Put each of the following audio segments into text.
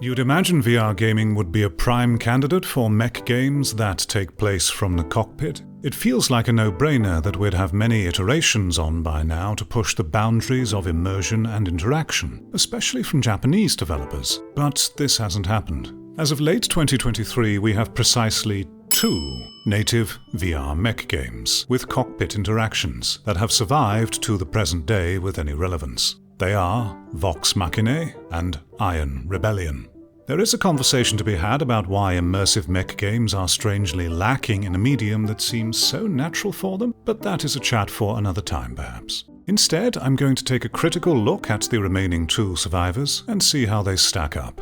You'd imagine VR gaming would be a prime candidate for mech games that take place from the cockpit. It feels like a no-brainer that we'd have many iterations on by now to push the boundaries of immersion and interaction, especially from Japanese developers. But this hasn't happened. As of late 2023, we have precisely 2 native VR mech games with cockpit interactions that have survived to the present day with any relevance. They are Vox Machinae and Iron Rebellion. There is a conversation to be had about why immersive mech games are strangely lacking in a medium that seems so natural for them, but that is a chat for another time perhaps. Instead, I'm going to take a critical look at the remaining 2 survivors and see how they stack up.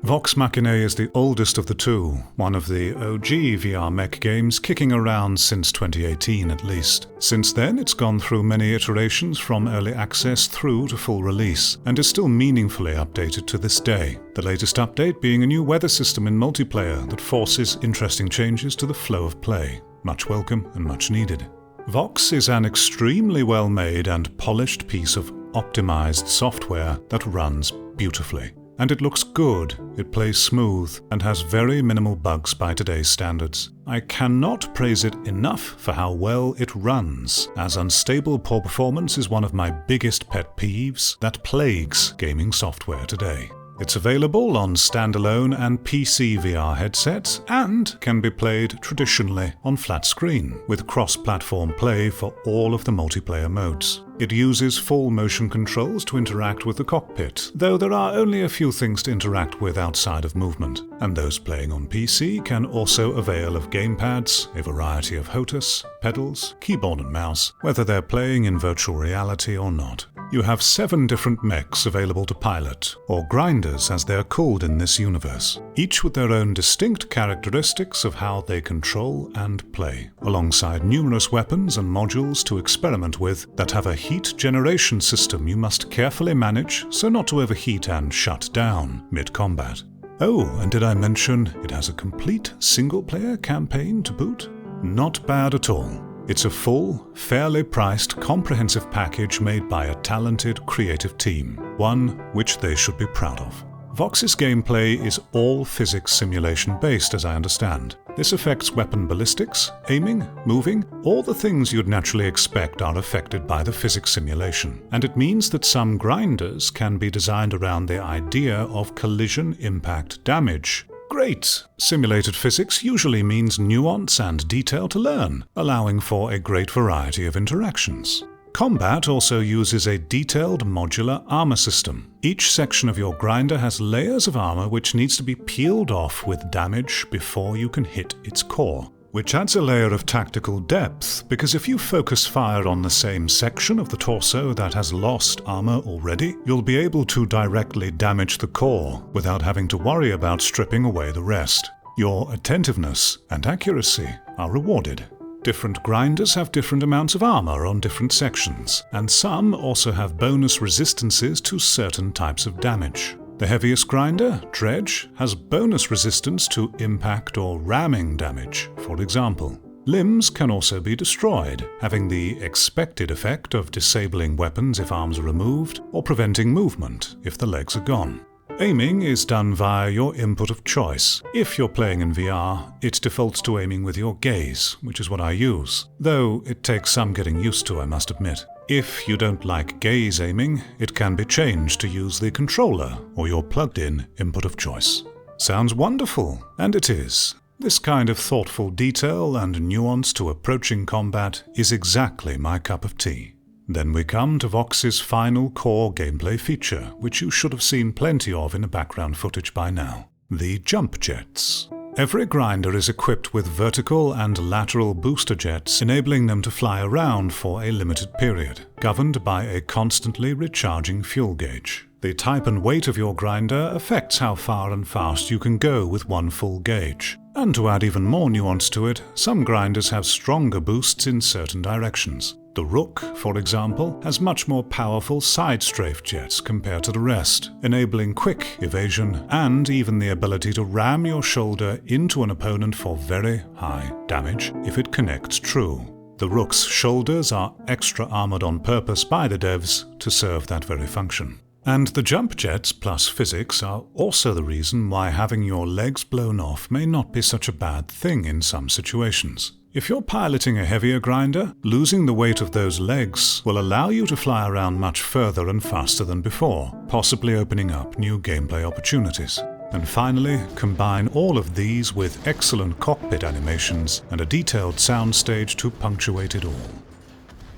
Vox Machinae is the oldest of the 2, one of the OG VR mech games kicking around since 2018 at least. Since then, it's gone through many iterations from early access through to full release, and is still meaningfully updated to this day. The latest update being a new weather system in multiplayer that forces interesting changes to the flow of play. Much welcome and much needed. Vox is an extremely well-made and polished piece of optimized software that runs beautifully. And it looks good, it plays smooth, and has very minimal bugs by today's standards. I cannot praise it enough for how well it runs, as unstable poor performance is one of my biggest pet peeves that plagues gaming software today. It's available on standalone and PC VR headsets, and can be played traditionally on flat screen, with cross-platform play for all of the multiplayer modes. It uses full motion controls to interact with the cockpit, though there are only a few things to interact with outside of movement, and those playing on PC can also avail of gamepads, a variety of HOTAS, pedals, keyboard and mouse, whether they're playing in virtual reality or not. You have 7 different mechs available to pilot, or grinders as they're called in this universe, each with their own distinct characteristics of how they control and play, alongside numerous weapons and modules to experiment with that have a heat generation system you must carefully manage so not to overheat and shut down mid-combat. Oh, and did I mention it has a complete single-player campaign to boot? Not bad at all. It's a full, fairly priced, comprehensive package made by a talented, creative team, one which they should be proud of. Vox's gameplay is all physics simulation based, as I understand. This affects weapon ballistics, aiming, moving, all the things you'd naturally expect are affected by the physics simulation. And it means that some grinders can be designed around the idea of collision impact damage. Great! Simulated physics usually means nuance and detail to learn, allowing for a great variety of interactions. Combat also uses a detailed modular armor system. Each section of your grinder has layers of armor which needs to be peeled off with damage before you can hit its core. Which adds a layer of tactical depth, because if you focus fire on the same section of the torso that has lost armor already, you'll be able to directly damage the core without having to worry about stripping away the rest. Your attentiveness and accuracy are rewarded. Different grinders have different amounts of armor on different sections, and some also have bonus resistances to certain types of damage. The heaviest grinder, Dredge, has bonus resistance to impact or ramming damage, for example. Limbs can also be destroyed, having the expected effect of disabling weapons if arms are removed, or preventing movement if the legs are gone. Aiming is done via your input of choice. If you're playing in VR, it defaults to aiming with your gaze, which is what I use, though it takes some getting used to, I must admit. If you don't like gaze aiming, it can be changed to use the controller or your plugged-in input of choice. Sounds wonderful, and it is. This kind of thoughtful detail and nuance to approaching combat is exactly my cup of tea. Then we come to Vox's final core gameplay feature, which you should have seen plenty of in the background footage by now: the jump jets. Every grinder is equipped with vertical and lateral booster jets, enabling them to fly around for a limited period, governed by a constantly recharging fuel gauge. The type and weight of your grinder affects how far and fast you can go with one full gauge. And to add even more nuance to it, some grinders have stronger boosts in certain directions. The Rook, for example, has much more powerful side strafe jets compared to the rest, enabling quick evasion and even the ability to ram your shoulder into an opponent for very high damage if it connects true. The Rook's shoulders are extra armored on purpose by the devs to serve that very function. And the jump jets plus physics are also the reason why having your legs blown off may not be such a bad thing in some situations. If you're piloting a heavier grinder, losing the weight of those legs will allow you to fly around much further and faster than before, possibly opening up new gameplay opportunities. And finally, combine all of these with excellent cockpit animations and a detailed soundstage to punctuate it all.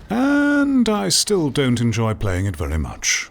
And I still don't enjoy playing it very much.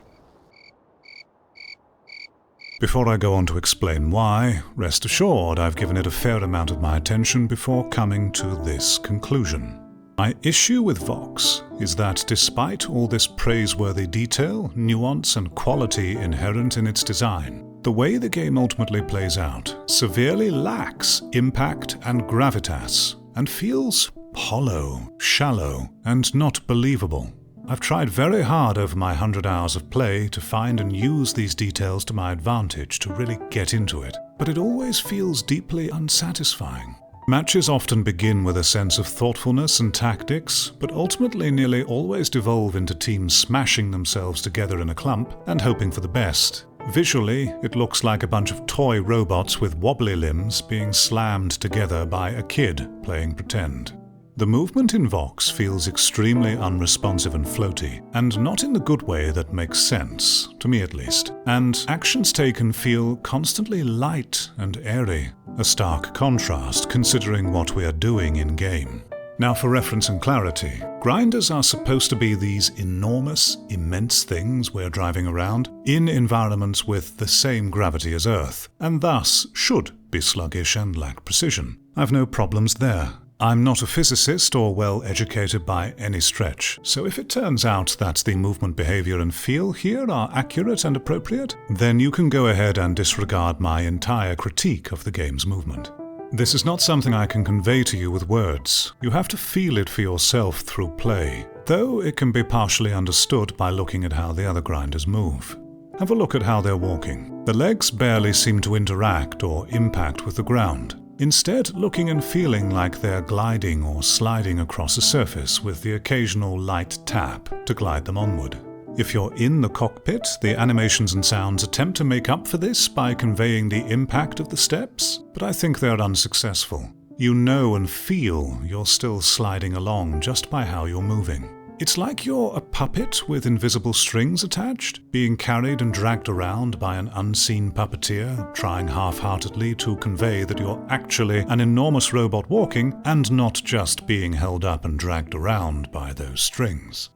Before I go on to explain why, rest assured I've given it a fair amount of my attention before coming to this conclusion. My issue with Vox is that despite all this praiseworthy detail, nuance and quality inherent in its design, the way the game ultimately plays out severely lacks impact and gravitas, and feels hollow, shallow, and not believable. I've tried very hard over my 100 hours of play to find and use these details to my advantage to really get into it, but it always feels deeply unsatisfying. Matches often begin with a sense of thoughtfulness and tactics, but ultimately nearly always devolve into teams smashing themselves together in a clump and hoping for the best. Visually, it looks like a bunch of toy robots with wobbly limbs being slammed together by a kid playing pretend. The movement in Vox feels extremely unresponsive and floaty, and not in the good way that makes sense, to me at least, and actions taken feel constantly light and airy, a stark contrast considering what we are doing in-game. Now for reference and clarity, grinders are supposed to be these enormous, immense things we're driving around in environments with the same gravity as Earth, and thus should be sluggish and lack precision. I've no problems there. I'm not a physicist or well educated by any stretch, so if it turns out that the movement behavior and feel here are accurate and appropriate, then you can go ahead and disregard my entire critique of the game's movement. This is not something I can convey to you with words. You have to feel it for yourself through play, though it can be partially understood by looking at how the other grinders move. Have a look at how they're walking. The legs barely seem to interact or impact with the ground, instead looking and feeling like they're gliding or sliding across a surface with the occasional light tap to glide them onward. If you're in the cockpit, the animations and sounds attempt to make up for this by conveying the impact of the steps, but I think they're unsuccessful. You know and feel you're still sliding along just by how you're moving. It's like you're a puppet with invisible strings attached, being carried and dragged around by an unseen puppeteer, trying half-heartedly to convey that you're actually an enormous robot walking and not just being held up and dragged around by those strings.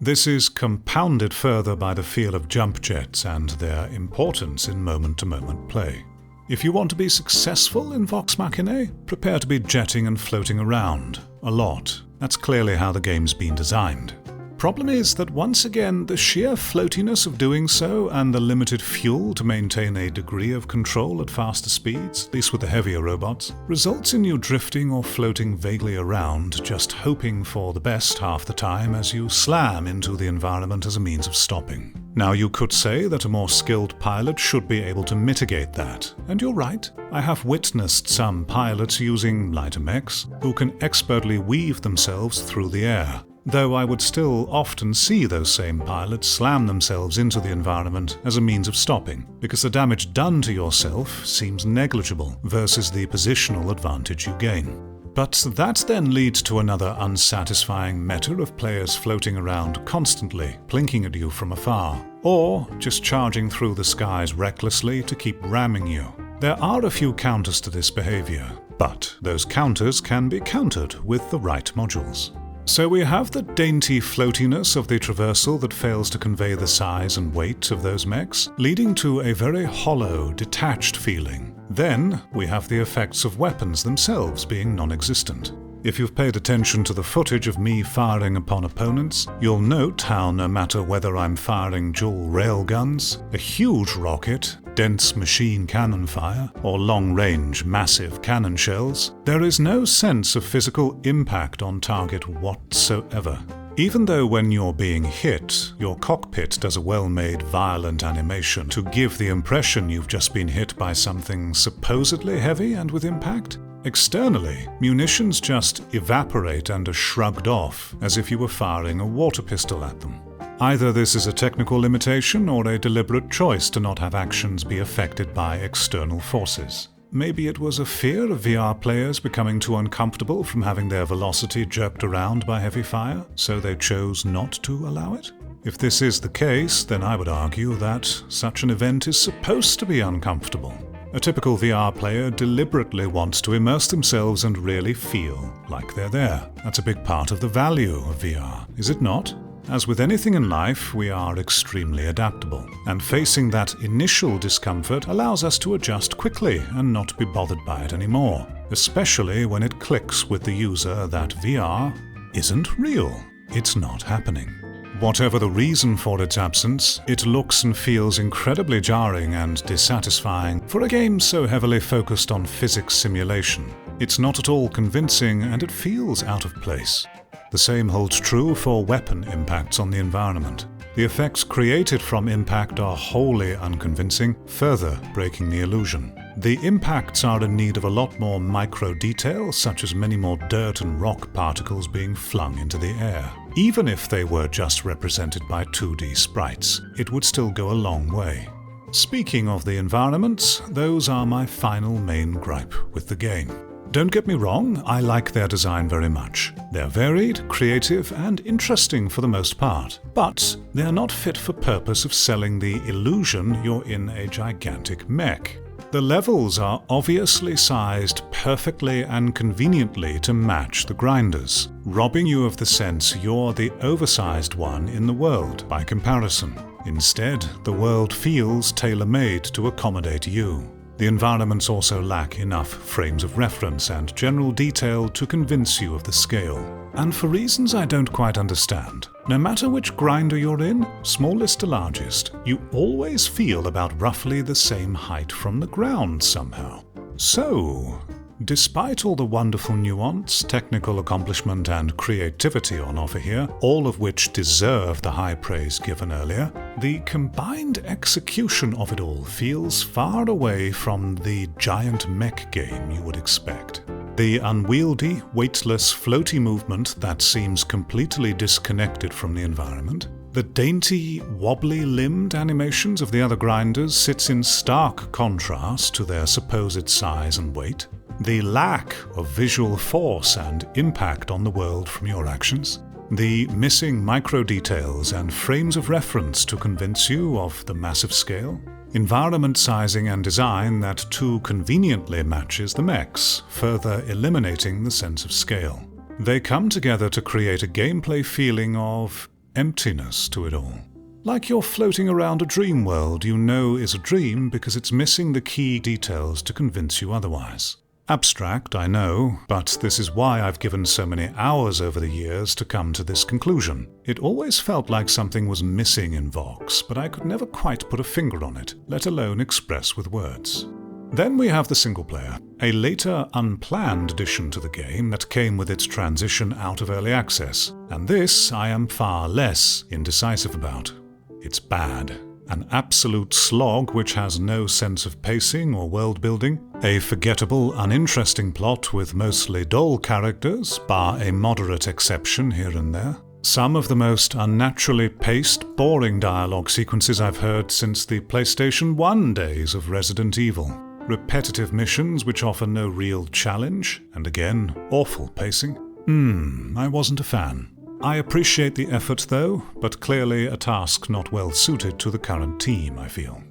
This is compounded further by the feel of jump jets and their importance in moment-to-moment play. If you want to be successful in Vox Machinae, prepare to be jetting and floating around a lot. That's clearly how the game's been designed. Problem is that once again, the sheer floatiness of doing so and the limited fuel to maintain a degree of control at faster speeds, at least with the heavier robots, results in you drifting or floating vaguely around, just hoping for the best half the time as you slam into the environment as a means of stopping. Now you could say that a more skilled pilot should be able to mitigate that, and you're right. I have witnessed some pilots using lighter mechs who can expertly weave themselves through the air, though I would still often see those same pilots slam themselves into the environment as a means of stopping, because the damage done to yourself seems negligible versus the positional advantage you gain. But that then leads to another unsatisfying meta of players floating around constantly, blinking at you from afar, or just charging through the skies recklessly to keep ramming you. There are a few counters to this behavior, but those counters can be countered with the right modules. So we have the dainty floatiness of the traversal that fails to convey the size and weight of those mechs, leading to a very hollow, detached feeling. Then we have the effects of weapons themselves being non-existent. If you've paid attention to the footage of me firing upon opponents, you'll note how no matter whether I'm firing dual railguns, a huge rocket, dense machine cannon fire, or long-range massive cannon shells, there is no sense of physical impact on target whatsoever. Even though when you're being hit, your cockpit does a well-made violent animation to give the impression you've just been hit by something supposedly heavy and with impact, externally, munitions just evaporate and are shrugged off as if you were firing a water pistol at them. Either this is a technical limitation or a deliberate choice to not have actions be affected by external forces. Maybe it was a fear of VR players becoming too uncomfortable from having their velocity jerked around by heavy fire, so they chose not to allow it? If this is the case, then I would argue that such an event is supposed to be uncomfortable. A typical VR player deliberately wants to immerse themselves and really feel like they're there. That's a big part of the value of VR, is it not? As with anything in life, we are extremely adaptable, and facing that initial discomfort allows us to adjust quickly and not be bothered by it anymore, especially when it clicks with the user that VR isn't real. It's not happening. Whatever the reason for its absence, it looks and feels incredibly jarring and dissatisfying for a game so heavily focused on physics simulation. It's not at all convincing and it feels out of place. The same holds true for weapon impacts on the environment. The effects created from impact are wholly unconvincing, further breaking the illusion. The impacts are in need of a lot more micro detail, such as many more dirt and rock particles being flung into the air. Even if they were just represented by 2D sprites, it would still go a long way. Speaking of the environments, those are my final main gripe with the game. Don't get me wrong, I like their design very much. They're varied, creative, and interesting for the most part. But they're not fit for purpose of selling the illusion you're in a gigantic mech. The levels are obviously sized perfectly and conveniently to match the grinders, robbing you of the sense you're the oversized one in the world by comparison. Instead, the world feels tailor-made to accommodate you. The environments also lack enough frames of reference and general detail to convince you of the scale. And for reasons I don't quite understand, no matter which grinder you're in, smallest to largest, you always feel about roughly the same height from the ground somehow. So, despite all the wonderful nuance, technical accomplishment and creativity on offer here, all of which deserve the high praise given earlier, the combined execution of it all feels far away from the giant mech game you would expect. The unwieldy, weightless, floaty movement that seems completely disconnected from the environment, the dainty, wobbly-limbed animations of the other grinders sits in stark contrast to their supposed size and weight. The lack of visual force and impact on the world from your actions. The missing micro-details and frames of reference to convince you of the massive scale. Environment sizing and design that too conveniently matches the mechs, further eliminating the sense of scale. They come together to create a gameplay feeling of emptiness to it all. Like you're floating around a dream world you know is a dream because it's missing the key details to convince you otherwise. Abstract, I know, but this is why I've given so many hours over the years to come to this conclusion. It always felt like something was missing in Vox, but I could never quite put a finger on it, let alone express with words. Then we have the single player, a later unplanned addition to the game that came with its transition out of early access, and this I am far less indecisive about. It's bad. An absolute slog which has no sense of pacing or world building, a forgettable, uninteresting plot with mostly dull characters, bar a moderate exception here and there. Some of the most unnaturally paced, boring dialogue sequences I've heard since the PlayStation 1 days of Resident Evil. Repetitive missions which offer no real challenge, and again, awful pacing. I wasn't a fan. I appreciate the effort though, but clearly a task not well suited to the current team, I feel.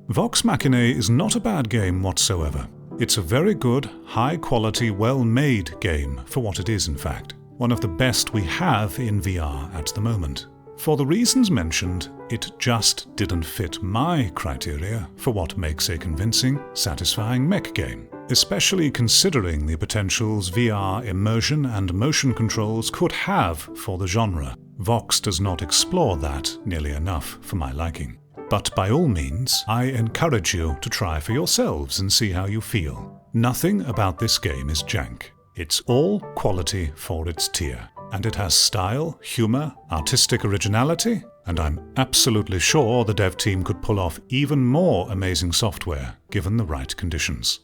Vox Machina is not a bad game whatsoever. It's a very good, high-quality, well-made game, for what it is in fact. One of the best we have in VR at the moment. For the reasons mentioned, it just didn't fit my criteria for what makes a convincing, satisfying mech game. Especially considering the potentials VR immersion and motion controls could have for the genre. Vox does not explore that nearly enough for my liking. But by all means, I encourage you to try for yourselves and see how you feel. Nothing about this game is jank. It's all quality for its tier. And it has style, humor, artistic originality, and I'm absolutely sure the dev team could pull off even more amazing software, given the right conditions.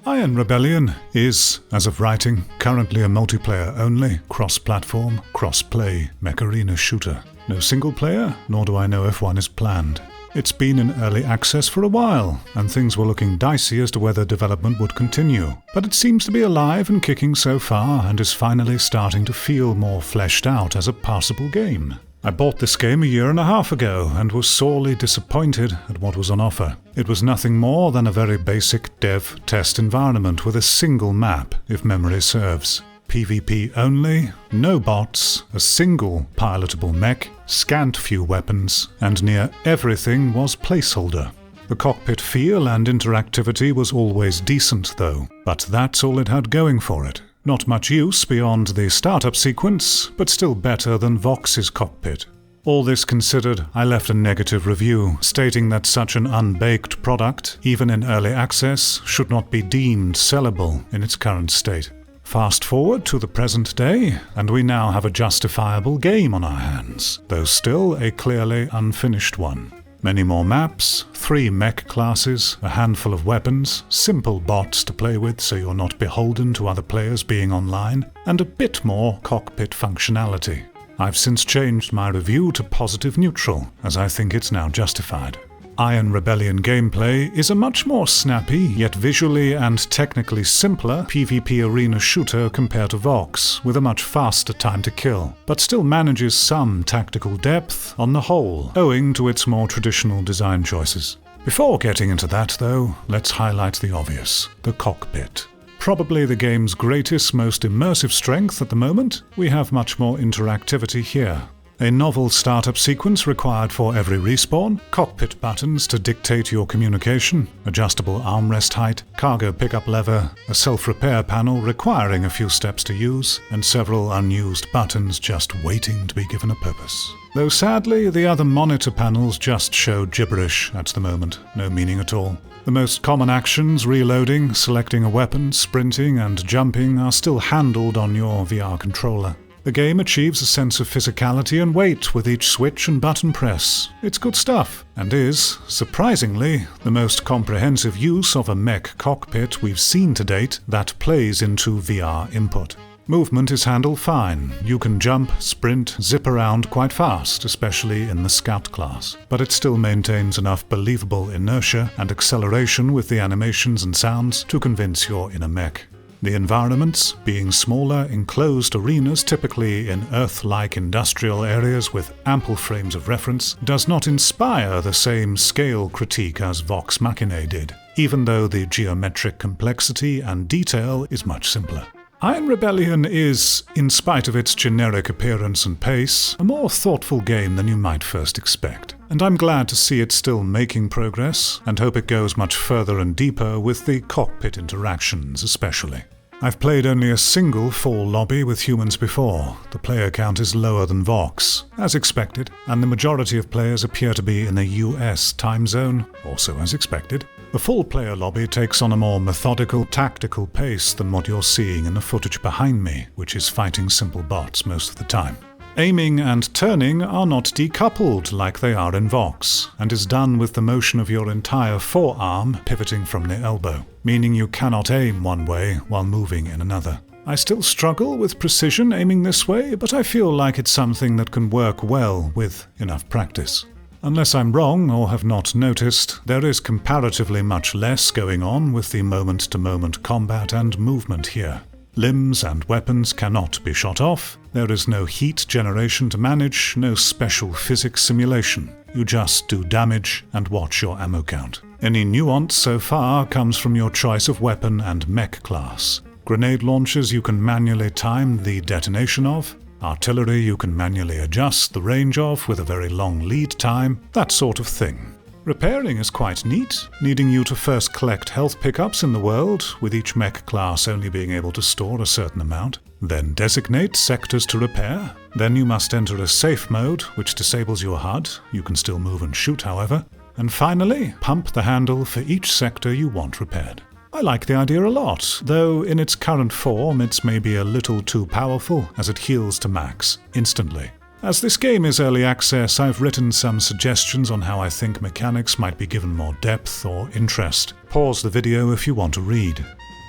Iron Rebellion is, as of writing, currently a multiplayer-only, cross-platform, cross-play mech arena shooter. No single player, nor do I know if one is planned. It's been in early access for a while, and things were looking dicey as to whether development would continue. But it seems to be alive and kicking so far, and is finally starting to feel more fleshed out as a passable game. I bought this game a year and a half ago, and was sorely disappointed at what was on offer. It was nothing more than a very basic dev test environment with a single map, if memory serves. PvP only, no bots, a single pilotable mech, scant few weapons, and near everything was placeholder. The cockpit feel and interactivity was always decent though, but that's all it had going for it. Not much use beyond the startup sequence, but still better than Vox's cockpit. All this considered, I left a negative review, stating that such an unbaked product, even in early access, should not be deemed sellable in its current state. Fast forward to the present day, and we now have a justifiable game on our hands, though still a clearly unfinished one. Many more maps, 3 mech classes, a handful of weapons, simple bots to play with so you're not beholden to other players being online, and a bit more cockpit functionality. I've since changed my review to positive neutral, as I think it's now justified. Iron Rebellion gameplay is a much more snappy, yet visually and technically simpler PvP arena shooter compared to Vox, with a much faster time to kill, but still manages some tactical depth on the whole, owing to its more traditional design choices. Before getting into that though, let's highlight the obvious: the cockpit. Probably the game's greatest, most immersive strength at the moment, we have much more interactivity here. A novel startup sequence required for every respawn, cockpit buttons to dictate your communication, adjustable armrest height, cargo pickup lever, a self-repair panel requiring a few steps to use, and several unused buttons just waiting to be given a purpose. Though sadly, the other monitor panels just show gibberish at the moment, no meaning at all. The most common actions, reloading, selecting a weapon, sprinting, and jumping, are still handled on your VR controller. The game achieves a sense of physicality and weight with each switch and button press. It's good stuff, and is, surprisingly, the most comprehensive use of a mech cockpit we've seen to date that plays into VR input. Movement is handled fine. You can jump, sprint, zip around quite fast, especially in the Scout class. But it still maintains enough believable inertia and acceleration with the animations and sounds to convince you're in a mech. The environments, being smaller, enclosed arenas typically in Earth-like industrial areas with ample frames of reference, does not inspire the same scale critique as Vox Machina did, even though the geometric complexity and detail is much simpler. Iron Rebellion is, in spite of its generic appearance and pace, a more thoughtful game than you might first expect. And I'm glad to see it still making progress, and hope it goes much further and deeper with the cockpit interactions especially. I've played only a single full lobby with humans before. The player count is lower than Vox, as expected, and the majority of players appear to be in a US time zone, also as expected. The full player lobby takes on a more methodical, tactical pace than what you're seeing in the footage behind me, which is fighting simple bots most of the time. Aiming and turning are not decoupled like they are in Vox, and is done with the motion of your entire forearm pivoting from the elbow, meaning you cannot aim one way while moving in another. I still struggle with precision aiming this way, but I feel like it's something that can work well with enough practice. Unless I'm wrong or have not noticed, there is comparatively much less going on with the moment-to-moment combat and movement here. Limbs and weapons cannot be shot off, there is no heat generation to manage, no special physics simulation. You just do damage and watch your ammo count. Any nuance so far comes from your choice of weapon and mech class. Grenade launchers you can manually time the detonation of. Artillery you can manually adjust the range of with a very long lead time, that sort of thing. Repairing is quite neat, needing you to first collect health pickups in the world, with each mech class only being able to store a certain amount, then designate sectors to repair, then you must enter a safe mode, which disables your HUD, you can still move and shoot however, and finally, pump the handle for each sector you want repaired. I like the idea a lot, though in its current form it's maybe a little too powerful as it heals to max instantly. As this game is early access, I've written some suggestions on how I think mechanics might be given more depth or interest. Pause the video if you want to read.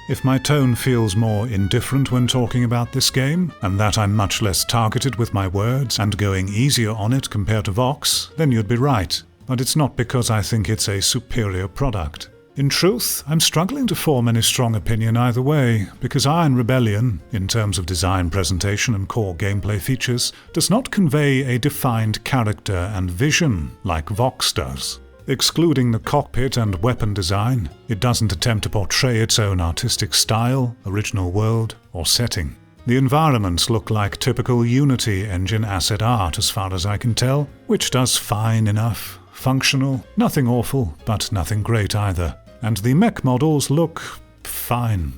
If my tone feels more indifferent when talking about this game, and that I'm much less targeted with my words and going easier on it compared to Vox, then you'd be right. But it's not because I think it's a superior product. In truth, I'm struggling to form any strong opinion either way, because Iron Rebellion, in terms of design, presentation and core gameplay features, does not convey a defined character and vision like Vox does. Excluding the cockpit and weapon design, it doesn't attempt to portray its own artistic style, original world, or setting. The environments look like typical Unity engine asset art as far as I can tell, which does fine enough. Functional, nothing awful, but nothing great either. And the mech models look fine.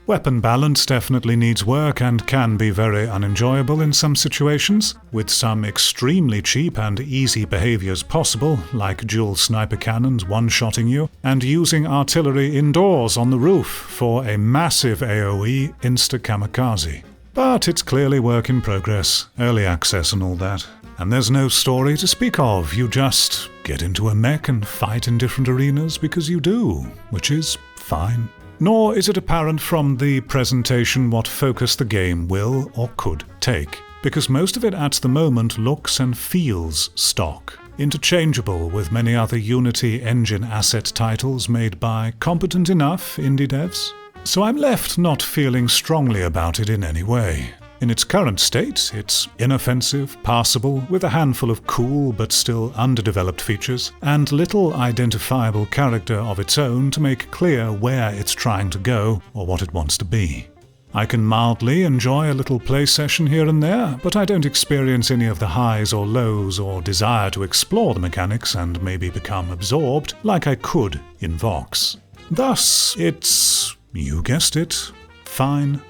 Weapon balance definitely needs work and can be very unenjoyable in some situations, with some extremely cheap and easy behaviors possible, like dual sniper cannons one-shotting you, and using artillery indoors on the roof for a massive AoE insta-kamikaze. But it's clearly work in progress, early access and all that. And there's no story to speak of, you just get into a mech and fight in different arenas because you do, which is fine. Nor is it apparent from the presentation what focus the game will or could take, because most of it at the moment looks and feels stock, interchangeable with many other Unity engine asset titles made by competent enough indie devs. So I'm left not feeling strongly about it in any way. In its current state, it's inoffensive, passable, with a handful of cool but still underdeveloped features, and little identifiable character of its own to make clear where it's trying to go or what it wants to be. I can mildly enjoy a little play session here and there, but I don't experience any of the highs or lows or desire to explore the mechanics and maybe become absorbed like I could in Vox. Thus, it's, you guessed it, fine.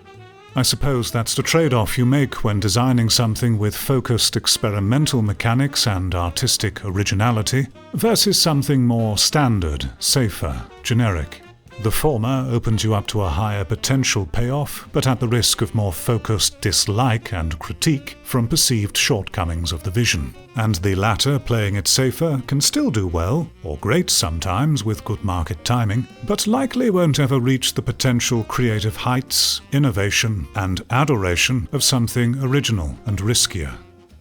I suppose that's the trade-off you make when designing something with focused experimental mechanics and artistic originality versus something more standard, safer, generic. The former opens you up to a higher potential payoff, but at the risk of more focused dislike and critique from perceived shortcomings of the vision. And the latter, playing it safer, can still do well, or great sometimes with good market timing, but likely won't ever reach the potential creative heights, innovation, and adoration of something original and riskier.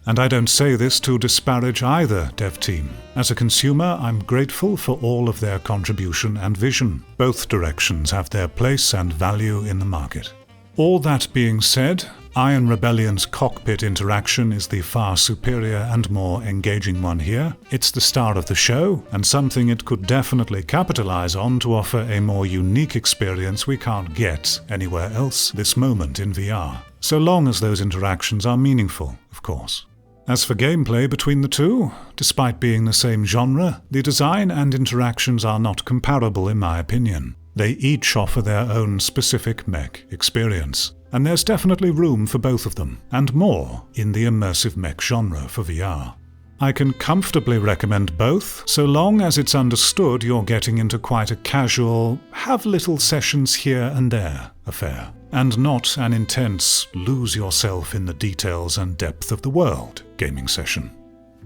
And I don't say this to disparage either dev team. As a consumer, I'm grateful for all of their contribution and vision. Both directions have their place and value in the market. All that being said, Iron Rebellion's cockpit interaction is the far superior and more engaging one here. It's the star of the show, and something it could definitely capitalize on to offer a more unique experience we can't get anywhere else this moment in VR. So long as those interactions are meaningful, of course. As for gameplay between the two, despite being the same genre, the design and interactions are not comparable in my opinion. They each offer their own specific mech experience, and there's definitely room for both of them, and more in the immersive mech genre for VR. I can comfortably recommend both, so long as it's understood you're getting into quite a casual, have little sessions here and there affair, and not an intense, lose yourself in the details and depth of the world gaming session.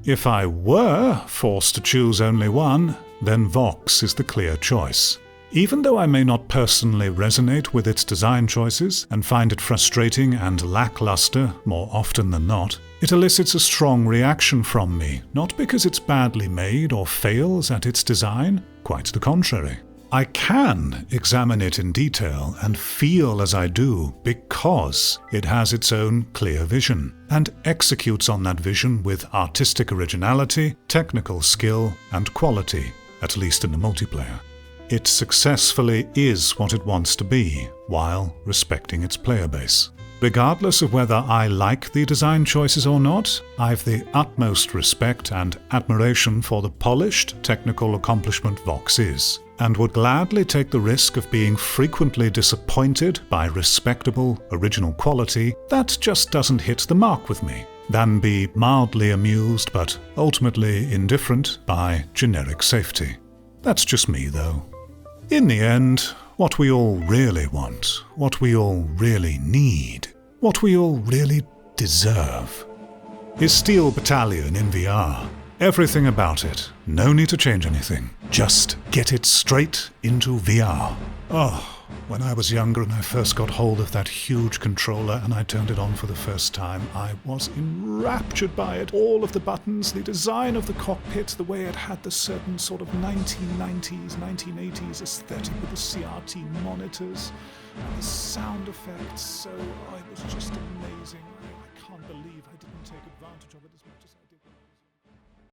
If I were forced to choose only one, then Vox is the clear choice. Even though I may not personally resonate with its design choices and find it frustrating and lackluster more often than not, it elicits a strong reaction from me, not because it's badly made or fails at its design, quite the contrary. I can examine it in detail and feel as I do because it has its own clear vision and executes on that vision with artistic originality, technical skill, and quality, at least in the multiplayer. It successfully is what it wants to be, while respecting its player base. Regardless of whether I like the design choices or not, I've the utmost respect and admiration for the polished, technical accomplishment Vox is, and would gladly take the risk of being frequently disappointed by respectable, original quality that just doesn't hit the mark with me, than be mildly amused but ultimately indifferent by generic safety. That's just me, though. In the end, what we all really want, what we all really need, what we all really deserve, is Steel Battalion in VR. Everything about it. No need to change anything. Just get it straight into VR. Oh, when I was younger and I first got hold of that huge controller and I turned it on for the first time, I was enraptured by it. All of the buttons, the design of the cockpit, the way it had the certain sort of 1990s, 1980s aesthetic with the CRT monitors and the sound effects. So it was just amazing. I can't believe I didn't take advantage of it as much as I